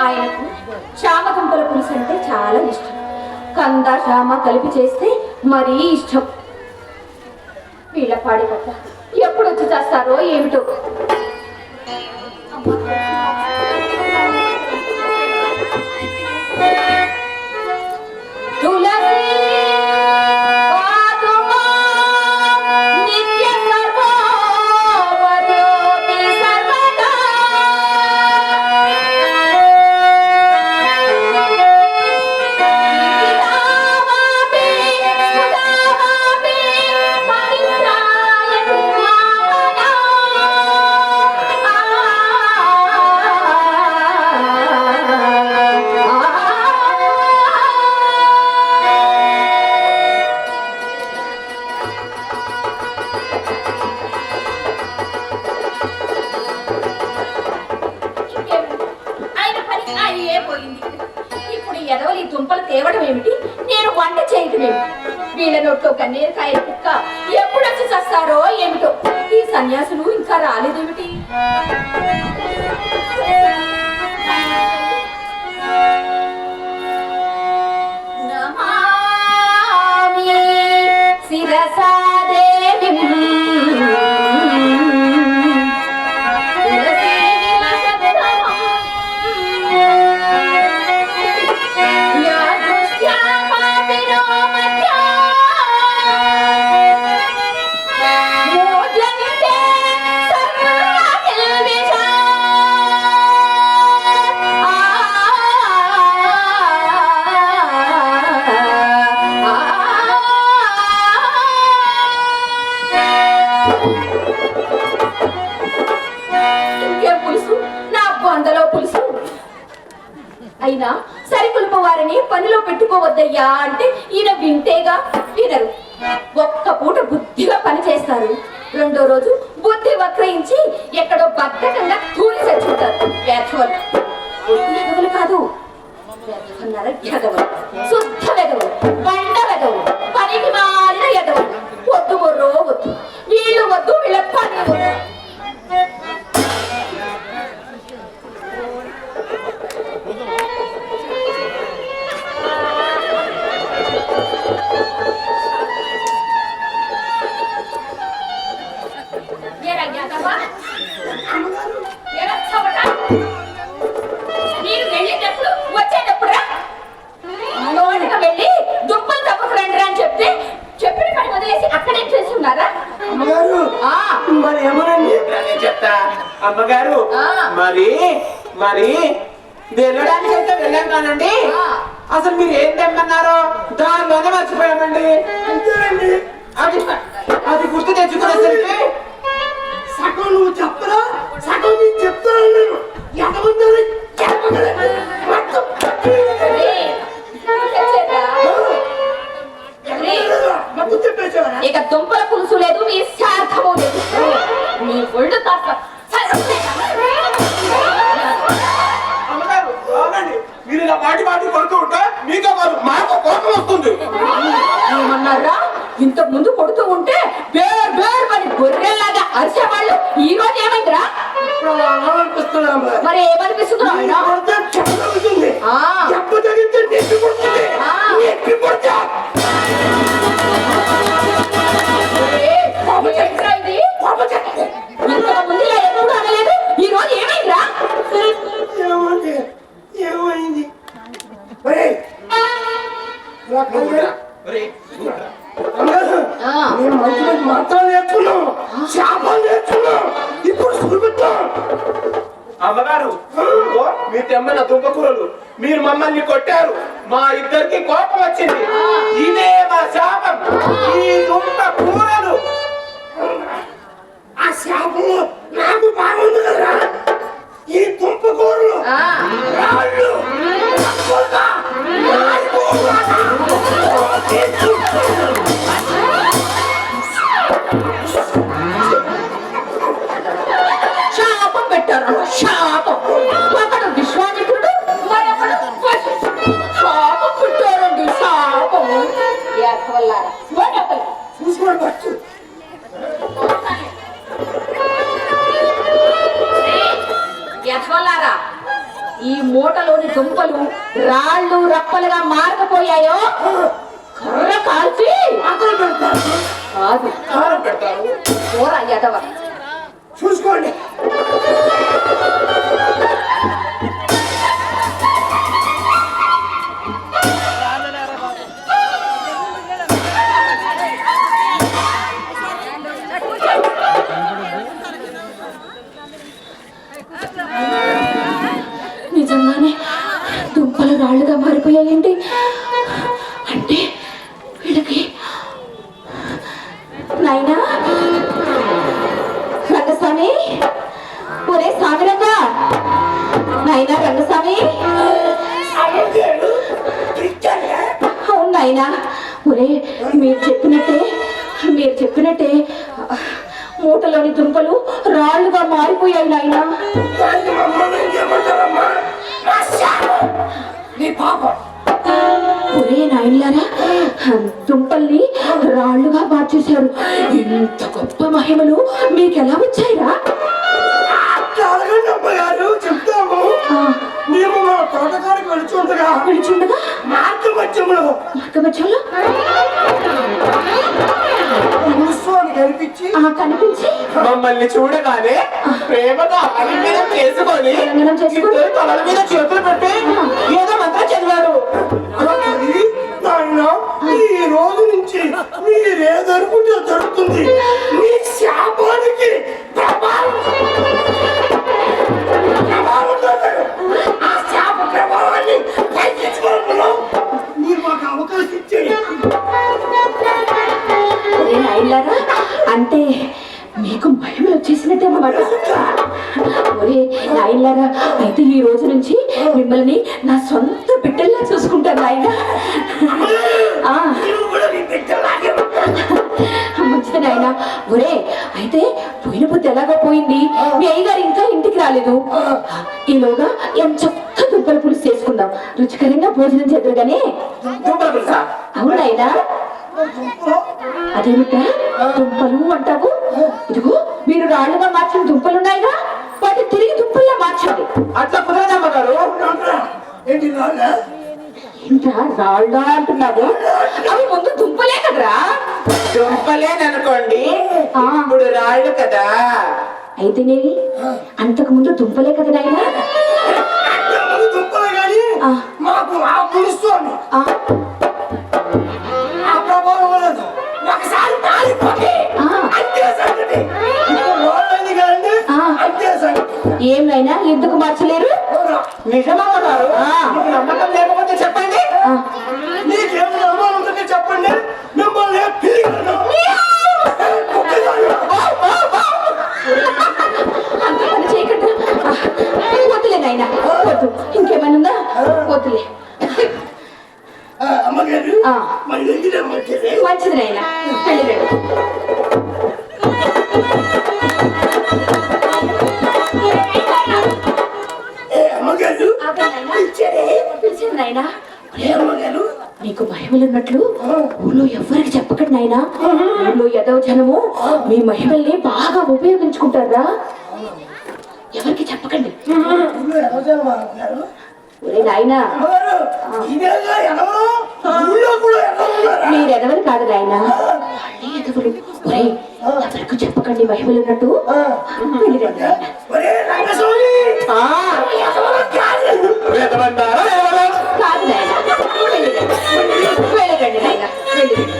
ఆయనకు శ్యామదుంపల పులుసు అంటే చాలా ఇష్టం. కంద శ్యామ కలిపి చేస్తే మరీ ఇష్టం. వీళ్ళ పాడి పట్ల ఎప్పుడు వచ్చి చేస్తారో ఏమిటో. ఇప్పుడు ఎదవలి దుంపలు తేవడం ఏమిటి, నేను వంట చేయటం ఏమిటి? వీళ్ళ నోట్లో గన్నేరకాయ కుక్క ఎప్పుడు వచ్చి చస్తారో ఏమిటో. ఈ సన్యాసులు ఇంకా రాలేదేమిటి? నమామి శిరసాదేవి అయినా సరికొల్ప వారిని పనిలో పెట్టుకోవద్దయ్యా అంటే ఈయన వింటేగా వినరు. ఒక్క పూట బుద్ధిగా పని చేస్తారు, రెండో రోజు బుద్ధి వక్రయించి ఎక్కడో బద్ధకంగా తూలి చచ్చుంటారు. వెధవలు కాదు, శుద్ధ వెధవలు, బండ వెధవలు, పనికి మారిన ఎదవలు. వద్దు బొర్రో వద్దు, వీళ్ళు వద్దు, వీళ్ళ పని వద్దు. మీరు వెళ్ళేటప్పుడు వచ్చేటప్పుడు లోటుగా వెళ్ళి దుంపలు తప్పకరండి అని చెప్తే చెప్పిన పని వదిలేసి అక్కడే చేసి ఉన్నారా? చెప్తా అమ్మగారు, మరి మరి వెళ్ళడానికి అయితే వెళ్ళాం కానండి, అసలు మీరు ఏం తెమ్మన్నారో దానిలోనే మర్చిపోయామండి. అది అది గుర్తు తెచ్చుకునేసరికి సగం నువ్వు చెప్పరా, సగం నేను చెప్తాను. ఎంతమంది ఇక దుంపల పులుసు లేదు, మీ శాఖము లేదు, మీ ఒళ్ళు కాస్త. మీరు ఇలా మాటి మాటి కొడుతూ ఉంటే మీతో కాదు మాకు కోపం వస్తుంది. ఏమన్నారా? ఇంతకు ముందు కొడుతూ ఉంటే బేర్ బేర్ మరి గొర్రెలాగా అరిచేవాళ్ళు. ఈ రోజు ఏమైందిరా? మరి ఏమనిపిస్తుందో ముందు ఎప్పుడు అనలేదు, ఈ రోజు ఏమైందిరా? ఏమైంది? మాత్రం నేర్చుకున్నాం, శాపం నేర్చుకున్నాం, ఇప్పుడు చూపిస్తాం. అమ్మగారు, మీ తెమ్మన్న దుంపకూరలు మీరు మమ్మల్ని కొట్టారు, మా ఇద్దరికి కోపం వచ్చింది. ఇదే మా శాపం, ఈ దుంప కూరలు. ఆ శాపం నాకు బాగుంది కదా. ఈ దుంప కూరలు శాపం పెట్టారు. శాపం ఒకడు విశ్వామిత్రుడు, మరొకడు శాపం పెట్టారండి. శాపం చూసుకోవచ్చు. యథవల్లారా, ఈ మూటలోని దుంపలు రాళ్ళు రప్పలుగా మారకపోయాయో కర్ర కాల్చి అక్కడ పెడతారు కాదు కారం పెడతారు. కూర ఎదవ. చూసుకోండి. నిజంగానే దుంపలు రాళ్ళుగా మారిపోయాయండి. అంటే వీళ్ళకి నాయనా రంగస్వామి, ఒరే సామిరంగా, నాయనా రంగస్వామి. అమ్మగారు పిచ్చారా? అవును నాయనా. ఒరే మీరు చెప్పినట్టే మూటలోని దుంపలు రాళ్ళుగా మారిపోయాయి నాయనా. దానికి మమ్మల్ని ఇంకేమంటారమ్మా? నా శాపం. నీ పాపం. ఒరే నాయనలారా, దుంపల్ని రాళ్ళుగా మార్చేశారు. ఇంత గొప్ప మహిమలు మీకెలా వచ్చాయిరా? అడగండి అమ్మగారు, చెప్తాము. మేము మా తోటకారికి వెళుచుండగా మార్గ మధ్యంలో ముస్వాన్ని కనిపించి మమ్మల్ని చూడగానే ప్రేమగా ఆలింగనం చేసుకొని ఇద్దరు తలల మీద చేతులు పెట్టి ఏదో మంత్రం చదివారు. నాయన, ఈ రోజు నుంచి మీరేదనుకుంటే జరుగుతుంది. మీ శాపానికి ప్రభావం ఆ శాప ప్రభావాన్ని తగ్గించుకోవడంలో మీరు మాకు అవకాశం ఇచ్చేది. ఒరే నాయనలారా, అంటే మీకు మహిమలు వచ్చేసినట్టే అన్నమాట. ఒరే నాయనలారా, అయితే ఈ రోజు నుంచి మిమ్మల్ని నా సొంత బిడ్డల్లా చూసుకుంటాను నాయన. నువ్వు కూడా మీ బిడ్డలాగే ఉంటావు. మంచిది నాయన. ఒరే అయితే పోయిన పొద్దు ఎలాగో పోయింది, మీ అయ్యగారు ఇంకా ఇంటికి రాలేదు. ఈలోగా చక్క దుంపల పులుసు చేసుకుందాం, రుచికరంగా భోజనం చేద్దరుగానే. దుంపల పులుసా? అవునాయనా. అదేమిటా దుంపలు అంటావు? ఇదిగో మీరు రాళ్ళుగా మార్చిన దుంపలున్నాయిగా, వాటిని తిరిగి దుంపల్లా మార్చండి. అట్లా కుదరదమ్మ గారు. ఏంటి రాళ్ళ? ఇంకా రాళ్ళ అంటున్నావు? అవి ముందు దుంపలే కదరా. దుంపలేననుకోండి, ఇప్పుడు రాళ్ళు కదా. అయితే నేవి అంతకు ముందు దుంపలే కదా నాయనా. దుంపలే కానీ మాకు ఆ పులుస్తోంది. ఆ ప్రభావం లేదు. ఒకసారి మారిపోతే అంతే సంగతి. రోడ్డు కదండి, అంతే సంగతి. ఏమైనా ఎందుకు మార్చలేరు? నిజమమ్మ గారు. మీకు నమ్మకం లేకపోతే చెప్పండి. నీకేమైనా అనుమానం ఉంటే చెప్పండి, మిమ్మల్ని అంత పని చేయకుండా వద్దులే నాయనా, వద్దు. ఇంకేమైనా ఉందా? వద్దులే. అమ్మగారు మరి వెళ్ళిన మంచిది. మంచిది నాయనా, వెళ్ళిరండి. అమ్మగారు పిలిచింది నాయనా. అమ్మగారు నీకు మహిమలున్నట్లు ఊళ్ళో ఎవ్వరికి చెప్పకండి నాయనా. ఊళ్ళో ఎదవ జనము మీ మహిమల్ని బాగా ఉపయోగించుకుంటారా. ఎవరికి చెప్పకండి. ఒరే నాయనా, మీరు ఎదవరు కాదు నాయనా, వాళ్ళే ఎదవరు. ఒరే ఎవరికి చెప్పకండి మహిమలున్నట్టు. వెళ్ళిరండి నాయనా. కాదు నాయనా, వెళ్ళిరండి నాయనా, వెళ్ళిరండి.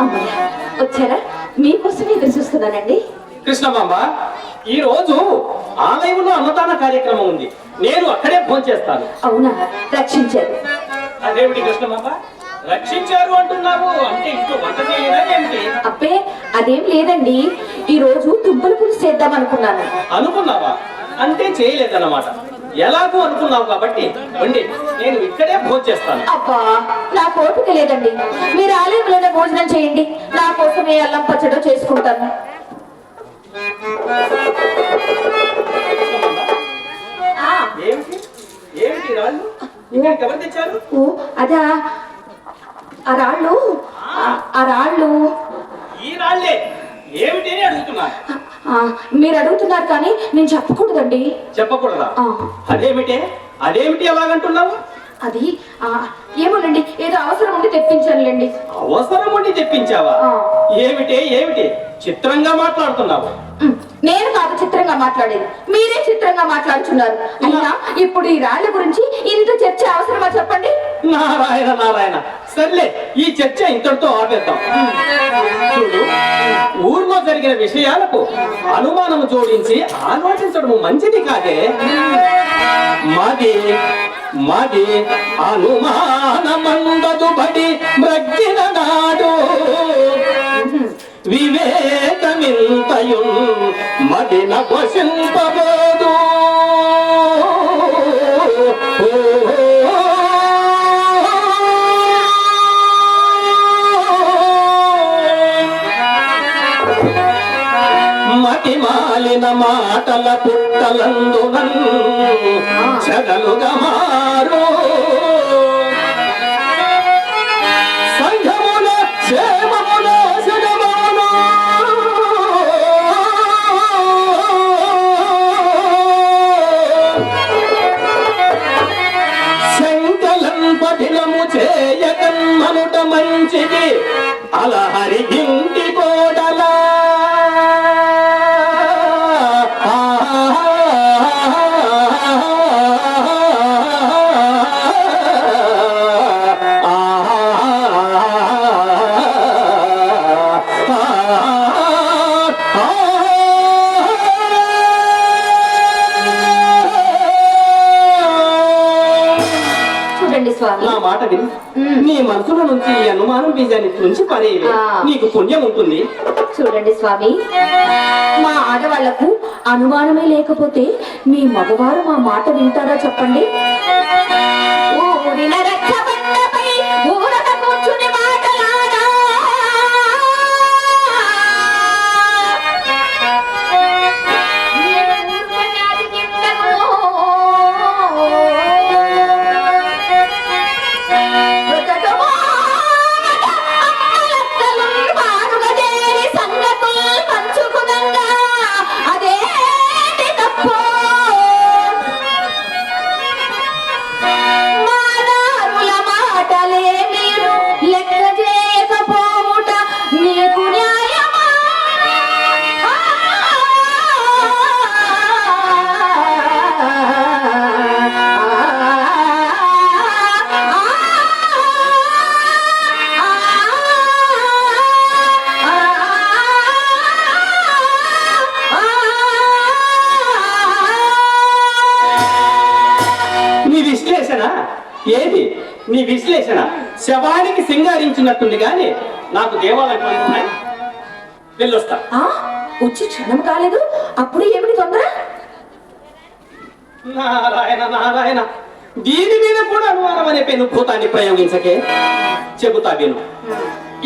అమ్మయ్య వచ్చారా? మీకోసం ఎదురు చూస్తున్నానండి. కృష్ణమాంబ, ఈ రోజు ఆలయంలో అన్నదాన కార్యక్రమం ఉంది. నేను అక్కడే ఫోన్ చేస్తాను. అవునా? రక్షించారు. అదేమిటి కృష్ణమాంబ, రక్షించారు అంటున్నావు? అంటే ఇంట్లో వంట చేయలేదా ఏమిటి? అబ్బే అదేం లేదండి, ఈ రోజు దుంపల పులుసు చేద్దాం అనుకున్నాను. అనుకున్నావా? అంటే చేయలేదన్నమాట. ఎలాగో అనుకున్నావు కాబట్టి వండి నేను ఇక్కడే ఫోన్ చేస్తాను. అబ్బా నా కోరిక లేదండి, మీరు ఆలయంలోనే భోజనం చేయండి. నా కోసమే అల్లం పచ్చడి చేసుకుంటాను. ఏమిటి ఏమిటి ఏమిటి ఈ రాళ్ళు ఇక్కడికి ఎవరు తెచ్చారు? ఓ అదా ఆ రాళ్ళు ఆ రాళ్ళు ఈ రాళ్ళే ఏమిటి అని అడుగుతున్నాను. ఆ, మీరు అడుగుతున్నారు కానీ నేను చెప్పకూడదండి. చెప్పకూడదా? ఆ, అదేమిటి ఎలాగంటున్నావు? అది ఏమోనండి, ఏదో అవసరం ఉండి తెప్పించానులేండి. అవసరం ఉండి తెప్పించావా? ఆ. ఏమిటి చిత్రంగా మాట్లాడుతున్నావు? నేను కాదు చిత్రంగా మాట్లాడేది, మీరే చిత్రంగా మాట్లాడుతున్నారు. అయినా ఇప్పుడు ఈ రాళ్ళ గురించి ఇంత చర్చ అవసరమా చెప్పండి? నారాయణ సర్లే, ఈ చర్చ ఇంతటితో ఆపేద్దాం. చూడు, ఊర్లో జరిగిన విషయాలకు అనుమానం జోడించి ఆలోచించడం మంచిది కాదే. మాది అనుమానమందదు బడి మ్రగ్గిన నాడు వివేకమింతయు మదిన వశింపబోదు. మతి మాలిన మాటల పుట్టలందునన్ చెదలుగా మారు సంఘముల క్షేమముల శగములు శంకలం పఠినము చేయకన్మనుట మంచిది అలహరి ఇంటి కోడలా. చూడండి స్వామి, నా మాట విని నీ మనసులో నుంచి ఈ అనుమానం బీజాన్ని తుంచి పడేవి, నీకు పుణ్యం ఉంటుంది. చూడండి స్వామి, మా ఆడవాళ్లకు అనుమానమే లేకపోతే మీ మగవారు మా మాట వింటారా చెప్పండి? ఊరిన రచ్చబండపై ఊరట కూర్చుని మాటలాడా, నీ విశ్లేషణ శవానికి సింగారించినట్టుంది గాని నాకు దేవాలయం ఉన్నాయి. వెళ్ళొస్తా. వచ్చి క్షణం కాలేదు, అప్పుడు ఏమిటి తొందర? నారాయణ దీని మీద కూడా అనుమానం అనే పెనుభూతాన్ని ప్రయోగించకే. చెబుతా విను.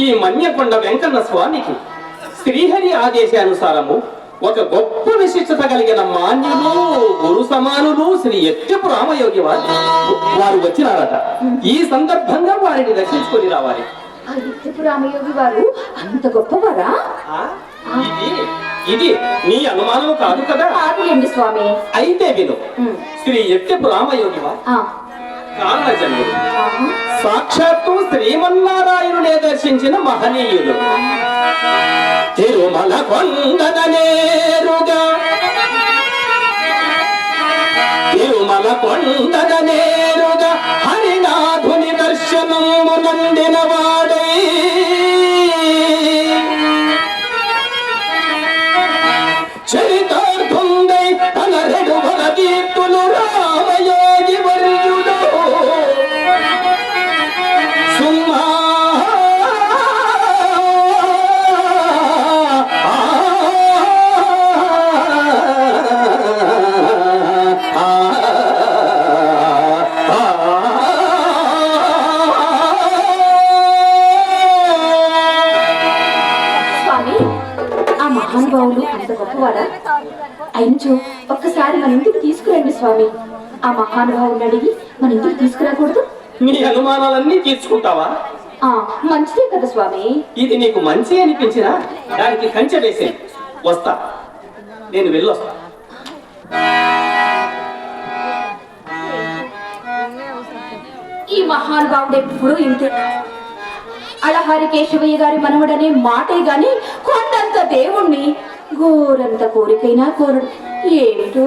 ఈ మన్యకొండ వెంకన్న స్వామికి శ్రీహరి ఆదేశానుసారము ఒక గొప్ప విశిష్టత కలిగిన మాన్యులు గురు సమానులు శ్రీ ఎత్యపు రామయోగి వారు వచ్చినారట. ఈ సందర్భంగా వారిని దర్శించుకొని రావాలి. ఎత్యపు రామయోగి వారు అంత గొప్పవారా? ఇది నీ అనుమానం కాదు కదా? కాదులేండి స్వామి. అయితే విను. శ్రీ ఎత్యపు రామయోగి వారు కారణజన్ముడు, సాక్షాత్తు శ్రీమన్నారాయణుడే దర్శించిన మహనీయులు. తిరుమల కొండన నేరుగా హరినాథుని దర్శనము నందిన వాడై చరితార్థుందై తన రెడు వరదీర్తులు రామయోగి వర్యుడు సుమ్మా మహానుభావులు అంత గొప్పవారా? అయినచో ఒక్కసారి మన ఇంటికి తీసుకురండి స్వామి. ఆ మహానుభావుని అడిగి మన ఇంటికి తీసుకురాకూడదు? నీ అనుమానాలన్నీ తీర్చుకుంటావా? ఆ, మంచిదే కదా స్వామి. ఇది నీకు మంచి అనిపించినా దానికి కంచె వేసే. వస్తా, నేను వెళ్ళొస్తా. ఈ మహానుభావుడు ఎప్పుడు ఇంతే. అళహారి కేశవయ్య గారి మనవడనే మాటే గాని కొండంత దేవుణ్ణి గోరంత కోరికైనా కోరడు. ఏమిటో